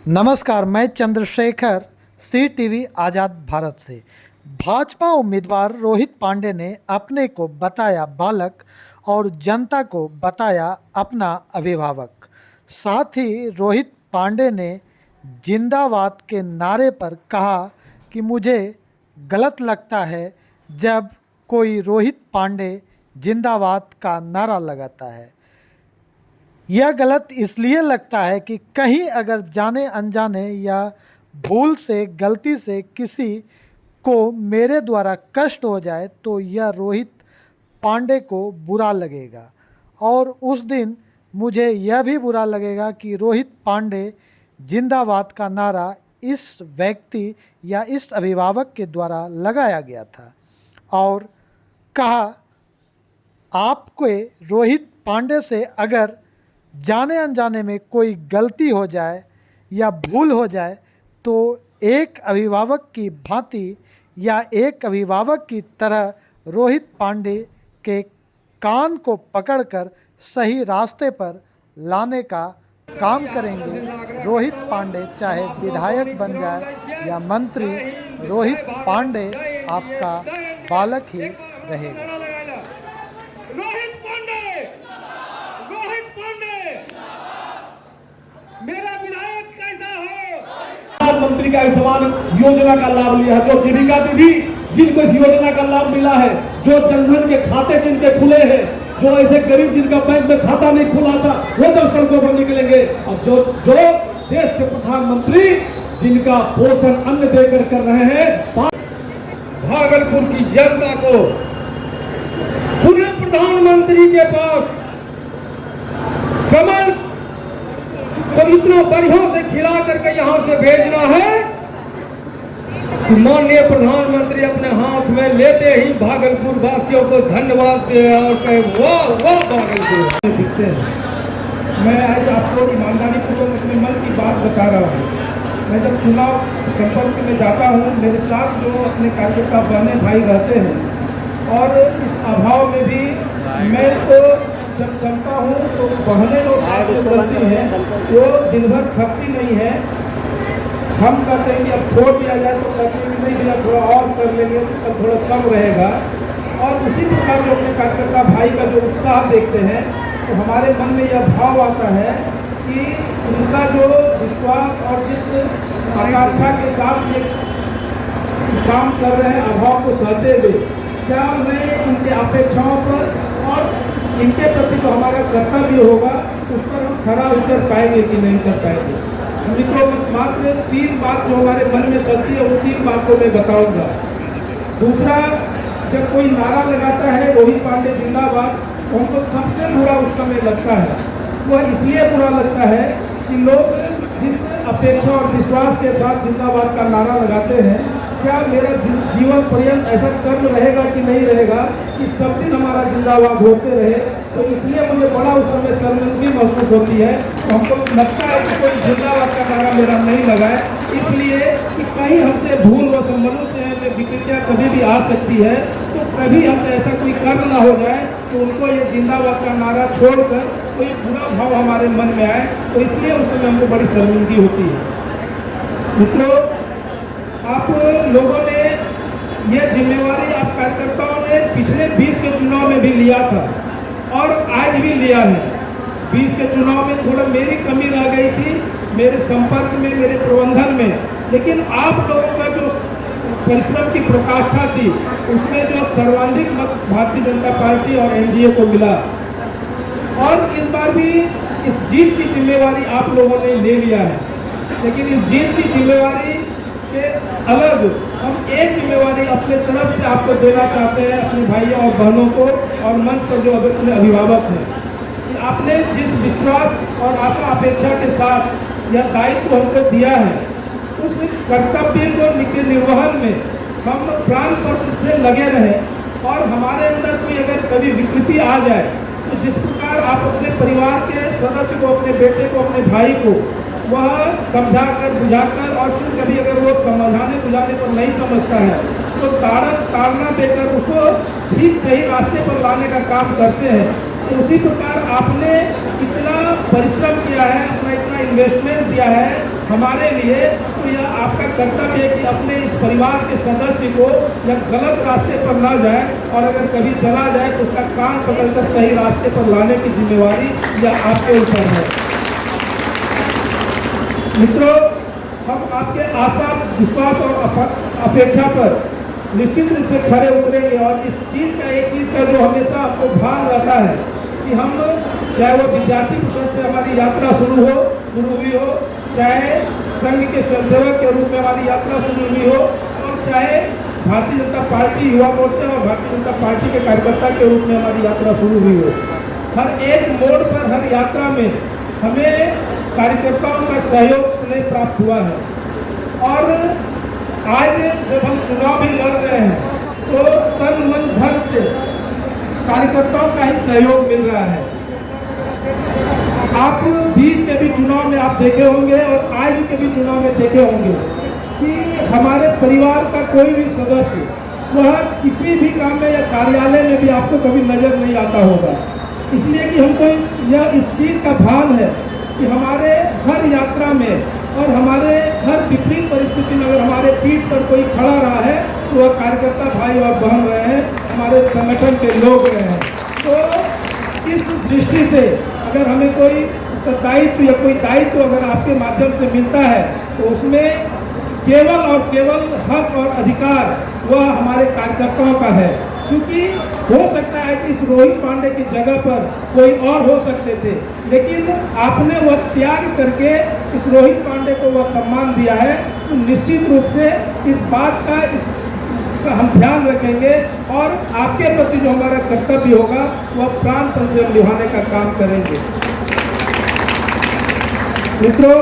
नमस्कार, मैं चंद्रशेखर सी टीवी आज़ाद भारत से। भाजपा उम्मीदवार रोहित पांडे ने अपने को बताया बालक और जनता को बताया अपना अभिभावक। साथ ही रोहित पांडे ने जिंदाबाद के नारे पर कहा कि मुझे गलत लगता है जब कोई रोहित पांडे जिंदाबाद का नारा लगाता है। यह गलत इसलिए लगता है कि कहीं अगर जाने अनजाने या भूल से गलती से किसी को मेरे द्वारा कष्ट हो जाए तो यह रोहित पांडे को बुरा लगेगा और उस दिन मुझे यह भी बुरा लगेगा कि रोहित पांडे जिंदाबाद का नारा इस व्यक्ति या इस अभिभावक के द्वारा लगाया गया था। और कहा, आपके रोहित पांडे से अगर जाने अनजाने में कोई गलती हो जाए या भूल हो जाए तो एक अभिभावक की भांति या एक अभिभावक की तरह रोहित पांडे के कान को पकड़कर सही रास्ते पर लाने का काम करेंगे। रोहित पांडे चाहे विधायक बन जाए या मंत्री, रोहित पांडे आपका बालक ही रहेगा। रोहित पांडे, रोहित पांडे, मेरा विधायक कैसा हो? प्रधानमंत्री का आयुष्मान योजना का लाभ लिया है, जो जीविका दीदी जिनको इस योजना का लाभ मिला है, जो जनधन के खाते जिनके खुले हैं, जो ऐसे गरीब जिनका बैंक में खाता नहीं खुला था, वो जब सड़कों पर निकलेंगे। और जो देश के प्रधानमंत्री जिनका पोषण अन्न देकर कर रहे हैं, भागलपुर की जनता को पूरे प्रधानमंत्री के पास कमल को इतना बढ़िया से खिला करके यहाँ से भेजना है कि माननीय प्रधानमंत्री अपने हाथ में लेते ही भागलपुर वासियों को धन्यवाद दे और कहे वाह वाह भागलपुर। दिखते हैं। मैं आज आपको ईमानदारी पूर्वक अपने मन की बात बता रहा हूँ। मैं जब चुनाव संपर्क में जाता हूँ, मेरे साथ जो अपने कार्यकर्ता बहने भाई रहते हैं, और इस अभाव में भी मैं तो जब चलता हूँ तो बहनें जो साथ में चलती हैं वो दिन भर थकती नहीं है। हम कहते हैं कि अब छोड़ दिया जाए तो कहते हैं कि नहीं भैया थोड़ा और कर लेंगे तो तब थोड़ा कम रहेगा। और उसी प्रकार जो अपने कार्यकर्ता भाई का जो उत्साह देखते हैं तो हमारे मन में यह भाव आता है कि उनका जो विश्वास और जिस आकांक्षा के साथ ये काम कर रहे हैं, अभाव को सहते हुए, क्या मैं उनके अपेक्षाओं पर और इनके प्रति जो हमारा कर्तव्य होगा उस पर हम खरा उतर पाएंगे कि नहीं कर पाएंगे। मित्रों, मात्र 3 बात जो हमारे मन में चलती है वो 3 बात को मैं बताऊंगा। दूसरा, जब कोई नारा लगाता है रोहित पांडे जिंदाबाद, तो हमको सबसे बुरा उस समय लगता है। वह इसलिए बुरा लगता है कि लोग जिस अपेक्षा और विश्वास के साथ जिंदाबाद का नारा लगाते हैं, क्या मेरा जीवन पर्यंत ऐसा कर्म रहेगा कि नहीं रहेगा कि सब दिन हमारा जिंदाबाद होते रहे। तो इसलिए मुझे बड़ा उस समय शर्मिंदगी महसूस होती है। तो हमको लगता है कि कोई जिंदाबाद का नारा मेरा नहीं लगाए, इसलिए कि कहीं हमसे भूल व मनुष्य में विकृतियाँ कभी भी आ सकती है, तो कभी हमसे ऐसा कोई कर्म ना हो जाए तो उनको ये जिंदाबाद का नारा छोड़कर कोई बुरा भाव हमारे मन में आए। तो इसलिए उस समय हमको बड़ी शर्मिंदगी होती है। मित्रों, आप लोगों ने ये जिम्मेवारी, आप कार्यकर्ताओं ने पिछले 20 के चुनाव में भी लिया था और आज भी लिया है। 20 के चुनाव में थोड़ा मेरी कमी रह गई थी, मेरे संपर्क में, मेरे प्रबंधन में, लेकिन आप लोगों का जो परिश्रम की प्रकाष्ठा थी उसमें जो सर्वाधिक मत भारतीय जनता पार्टी और एनडीए को मिला। और इस बार भी इस जीत की जिम्मेवारी आप लोगों ने ले लिया है, लेकिन इस जीत की जिम्मेवारी के अलग हम एक जिम्मेवारी अपने तरफ से आपको देना चाहते हैं, अपने भाइयों और बहनों को और मंच पर जो अपने अभिभावक हैं, कि आपने जिस विश्वास और आशा अपेक्षा के साथ यह दायित्व हमको दिया है, उस कर्तव्य को निर्वहन में हम प्राण पर से लगे रहें। और हमारे अंदर कोई अगर कभी विकृति आ जाए तो जिस प्रकार आप अपने परिवार के सदस्य को, अपने बेटे को, अपने भाई को वह समझाकर, बुझाकर, और फिर कभी अगर वो समझाने बुझाने पर नहीं समझता है तो ताड़ना देकर उसको ठीक सही रास्ते पर लाने का काम करते हैं। तो उसी प्रकार आपने इतना परिश्रम किया है, अपना इतना इन्वेस्टमेंट दिया है हमारे लिए, तो यह आपका कर्तव्य है कि अपने इस परिवार के सदस्य को यह गलत रास्ते पर ना जाए, और अगर कभी चला जाए तो उसका कान पकड़कर सही रास्ते पर लाने की जिम्मेवारी यह आपके ऊपर है। मित्रों, हम आपके आशा, विश्वास और अपेक्षा पर निश्चित रूप से खड़े उतरेंगे, और इस चीज़ का, एक चीज़ का जो हमेशा आपको भान रहता है कि हम, चाहे वो विद्यार्थी परिषद से हमारी यात्रा शुरू हुई हो, चाहे संघ के स्वयंसेवक के रूप में हमारी यात्रा शुरू हुई हो, और चाहे भारतीय जनता पार्टी युवा मोर्चा और भारतीय जनता पार्टी के कार्यकर्ता के रूप में हमारी यात्रा शुरू हुई हो, हर एक मोड़ पर, हर यात्रा में हमें कार्यकर्ताओं का सहयोग स्नेह प्राप्त हुआ है। और आज जब हम चुनाव भी लड़ रहे हैं तो तन मन धन से कार्यकर्ताओं का ही सहयोग मिल रहा है। आप 20 के भी चुनाव में आप देखे होंगे और आज के भी चुनाव में देखे होंगे कि हमारे परिवार का कोई भी सदस्य वह किसी भी काम में या कार्यालय में भी आपको कभी नजर नहीं आता होगा, इसलिए कि हमको यह इस चीज़ का भान है कि हमारे हर यात्रा में और हमारे हर विपरीत परिस्थिति में अगर हमारे पीठ पर कोई खड़ा रहा है तो वह कार्यकर्ता भाई और बहन रहे हैं, हमारे संगठन के लोग रहे हैं। तो इस दृष्टि से अगर हमें कोई उत्तरदायित्व या कोई दायित्व अगर आपके माध्यम से मिलता है तो उसमें केवल और केवल हक और अधिकार वह हमारे कार्यकर्ताओं का है। क्योंकि हो सकता है कि इस रोहित पांडे की जगह पर कोई और हो सकते थे, लेकिन आपने वह त्याग करके इस रोहित पांडे को वह सम्मान दिया है, तो निश्चित रूप से इस बात का हम ध्यान रखेंगे और आपके प्रति जो हमारा कर्तव्य होगा वह प्राणपण से हम निभाने का काम करेंगे। मित्रों,